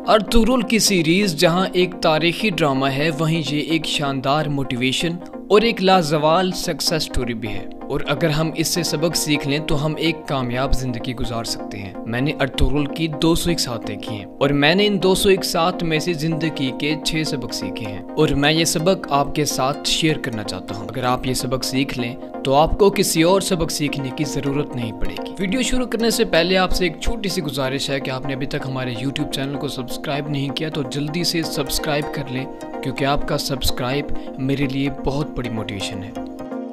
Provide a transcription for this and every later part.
Ertugrul की series जहां एक तारीखी ड्रामा है, वहीं ये एक शानदार मोटिवेशन और एक लाजवाल सक्सेस स्टोरी भी है। और अगर हम इससे सबक सीख लें तो हम एक कामयाब जिंदगी गुजार सकते हैं। मैंने अर्तुगरुल की 201 साथ देखी हैं और मैंने इन 201 साथ में से जिंदगी के 6 सबक सीखे हैं और मैं ये सबक आपके साथ शेयर करना चाहता हूँ। अगर आप ये सबक सीख लें तो आपको किसी और सबक सीखने की जरूरत नहीं पड़ेगी। वीडियो शुरू करने से पहले आपसे एक छोटी सी गुजारिश है कि आपने अभी तक हमारे YouTube चैनल को सब्सक्राइब नहीं किया तो जल्दी से सब्सक्राइब कर लें, क्योंकि आपका सब्सक्राइब मेरे लिए बहुत बड़ी मोटिवेशन है।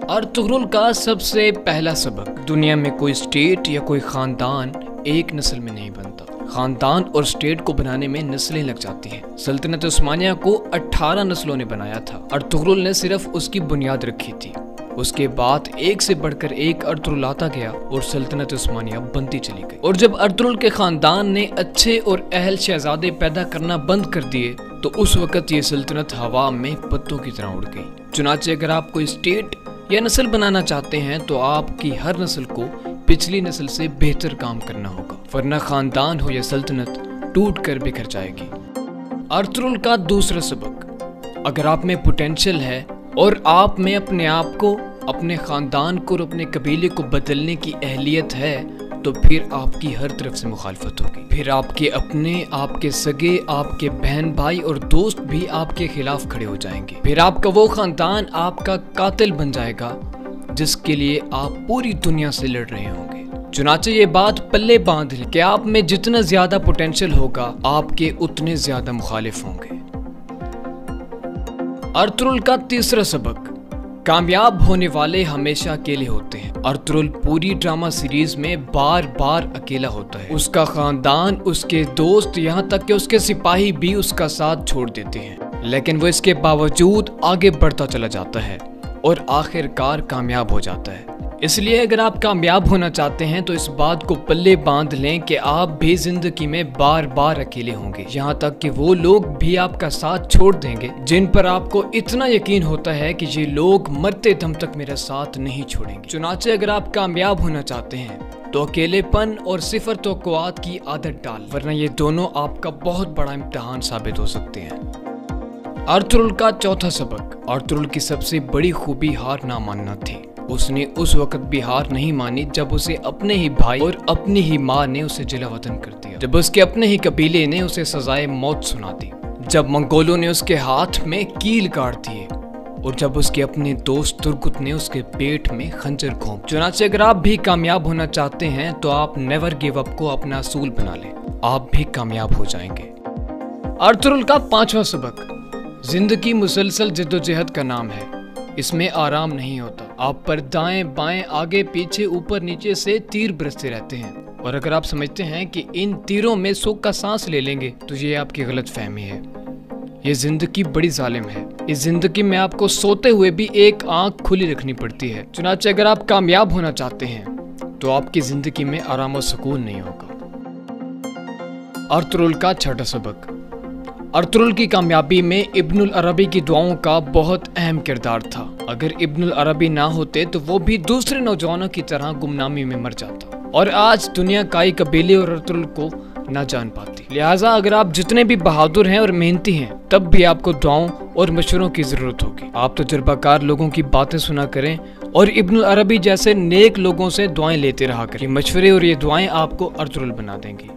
अर्तुगरुल का सबसे पहला सबक, दुनिया में कोई स्टेट या कोई खानदान एक नस्ल में नहीं बनता। खानदान और स्टेट को बनाने में नस्लें लग जाती हैं। सल्तनत उस्मानिया को 18 नस्लों ने बनाया था। अर्तुगरुल ने सिर्फ उसकी बुनियाद रखी थी। उसके बाद एक से बढ़कर एक अर्तुगरुल आता गया और सल्तनत उस्मानिया बनती चली गई। और जब अर्तुगरुल के खानदान ने अच्छे और अहल शहजादे पैदा करना बंद कर दिए तो उस वक्त ये सल्तनत हवा में पत्तों की तरह उड़ गई। चुनाचे अगर आप कोई स्टेट या नस्ल बनाना चाहते हैं तो आपकी हर नस्ल को पिछली नस्ल से बेहतर काम करना होगा, वरना खानदान हो या सल्तनत टूट कर बिखर जाएगी। अर्तुगरुल का दूसरा सबक, अगर आप में पोटेंशियल है और आप में अपने आप को, अपने खानदान को और अपने कबीले को बदलने की अहलियत है तो फिर आपकी हर तरफ से मुखालफत होगी। फिर आपके अपने, आपके सगे, आपके बहन भाई और दोस्त भी आपके खिलाफ खड़े हो जाएंगे। फिर आपका वो खानदान आपका कातिल बन जाएगा जिसके लिए आप पूरी दुनिया से लड़ रहे होंगे। चुनाचे ये बात पल्ले बांध लें कि आप में जितना ज्यादा पोटेंशियल होगा आपके उतने ज्यादा मुखालिफ होंगे। अर्तुगरुल का तीसरा सबक, कामयाब होने वाले हमेशा अकेले होते हैं। अर्तुगरुल पूरी ड्रामा सीरीज में बार बार अकेला होता है। उसका खानदान, उसके दोस्त, यहाँ तक कि उसके सिपाही भी उसका साथ छोड़ देते हैं, लेकिन वो इसके बावजूद आगे बढ़ता चला जाता है और आखिरकार कामयाब हो जाता है। इसलिए अगर आप कामयाब होना चाहते हैं तो इस बात को पल्ले बांध लें कि आप भी जिंदगी में बार बार अकेले होंगे। यहाँ तक कि वो लोग भी आपका साथ छोड़ देंगे जिन पर आपको इतना यकीन होता है कि ये लोग मरते दम तक मेरा साथ नहीं छोड़ेंगे। चुनाचे अगर आप कामयाब होना चाहते हैं तो अकेलेपन और सिफर तवक्कुआत की आदत डाल, वरना ये दोनों आपका बहुत बड़ा इम्तिहान साबित हो सकते हैं। अर्तुगरुल का चौथा सबक, अर्तुगरुल की सबसे बड़ी खूबी हार ना मानना थी। उसने उस वक्त भी हार नहीं मानी जब उसे अपने ही भाई और अपनी ही माँ ने उसे जिला वतन कर दिया, जब उसके अपने ही कबीले ने उसे सजाए मौत सुना दी, जब मंगोलों ने उसके हाथ में कील काट दिए और जब उसके अपने दोस्त तुर्कुत ने उसके पेट में खंजर घोंप। चुनाचे अगर आप भी कामयाब होना चाहते हैं तो आप नेवर गिव अप को अपना असूल बना लें, आप भी कामयाब हो जाएंगे। अर्तुगरुल का पांचवा सबक, जिंदगी मुसलसल जिद्दोजहद का नाम है, इसमें आराम नहीं होता। आप पर दाएं बाएं आगे पीछे ऊपर नीचे से तीर बरसते रहते हैं और अगर आप समझते हैं कि इन तीरों में सुख का सांस ले लेंगे तो ये आपकी गलत फहमी है। ये जिंदगी बड़ी जालिम है। इस जिंदगी में आपको सोते हुए भी एक आंख खुली रखनी पड़ती है। चुनाचे अगर आप कामयाब होना चाहते हैं तो आपकी जिंदगी में आराम और सुकून नहीं होगा। अर्तुगरुल का छठा सबक, अर्तुगरुल की कामयाबी में इब्नुल अरबी की दुआओं का बहुत अहम किरदार था। अगर इब्नुल अरबी ना होते तो वो भी दूसरे नौजवानों की तरह गुमनामी में मर जाता और आज दुनिया कई कबीले और अर्तुगरुल को ना जान पाती। लिहाजा अगर आप जितने भी बहादुर हैं और मेहनती हैं तब भी आपको दुआओं और मशवरों की जरूरत होगी। आप तजुर्बाकार लोगों की बातें सुना करें और इब्नुल अरबी जैसे नेक लोगों से दुआएं लेते रहा करें। मशवरे और ये दुआएं आपको अर्तुगरुल बना देंगी।